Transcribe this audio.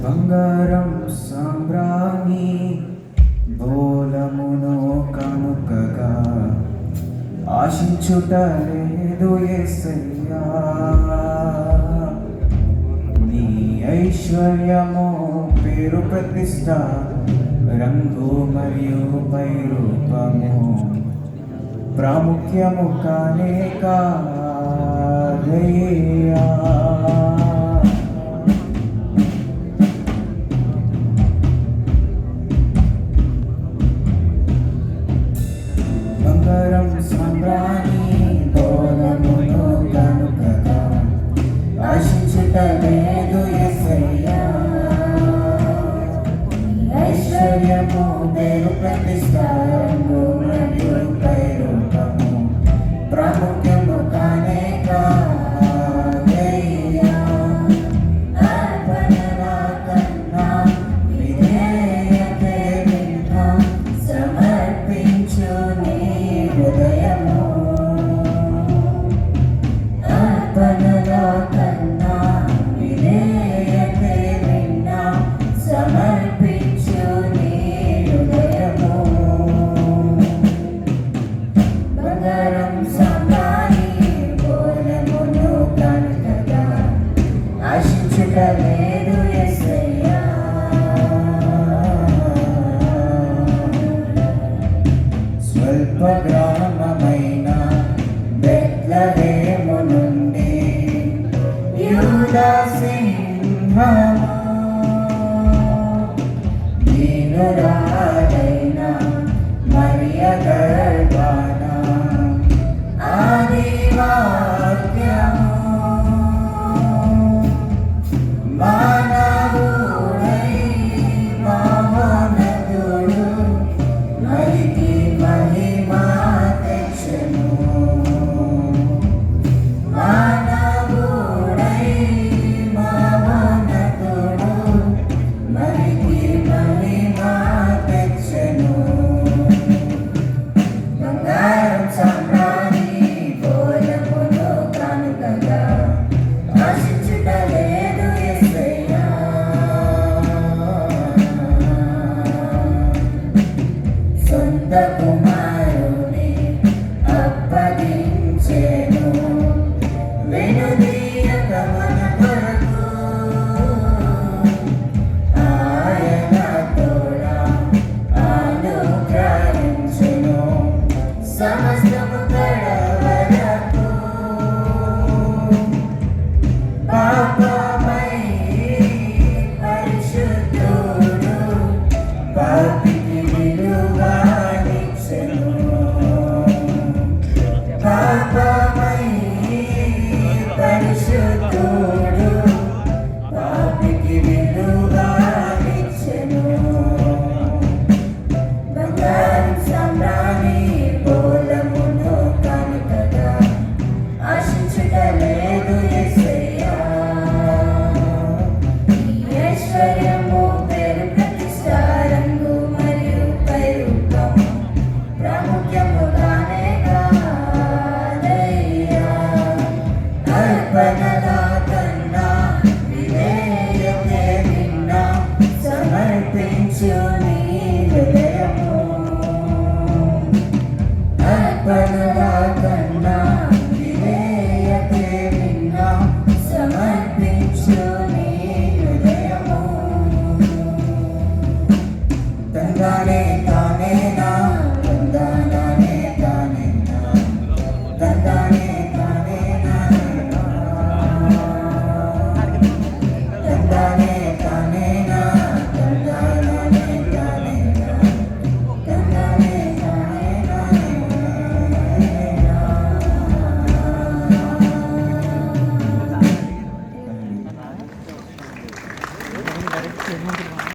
బంగారం సాంబ్రాణి బోలమును కనుకగా ఆశించుట లేదు యేసయ్యా. నీ ఐశ్వర్యము పేరు ప్రతిష్ట రంగు మరియు పైరూపము ప్రాముఖ్యము కానే కాదయ్యా. బంగారం సాంబ్రాణి బోలమును కనుకగా ఆశించుట లేదు యేసయ్యా. ఐశ్వర్యము పేరు ప్రతిష్ట రంగు మరియు పైరూపము ప్రాముఖ్యము కానే కాదయ్యా. అర్పణల కన్నా విధేయతే మిన్న సమర్పించు నీ హృదయము. అర్పణల కన్నా విధేయతే మిన్న సమర్పించు నీ హృదయము. బంగారం సాంబ్రాణి బోలమును కనుకగా ఆశించుట లేదు యేసయ్యా. స్వల్ప గ్రామమైన బెత్లెహేము నుండి యూదా సింహము దీనురా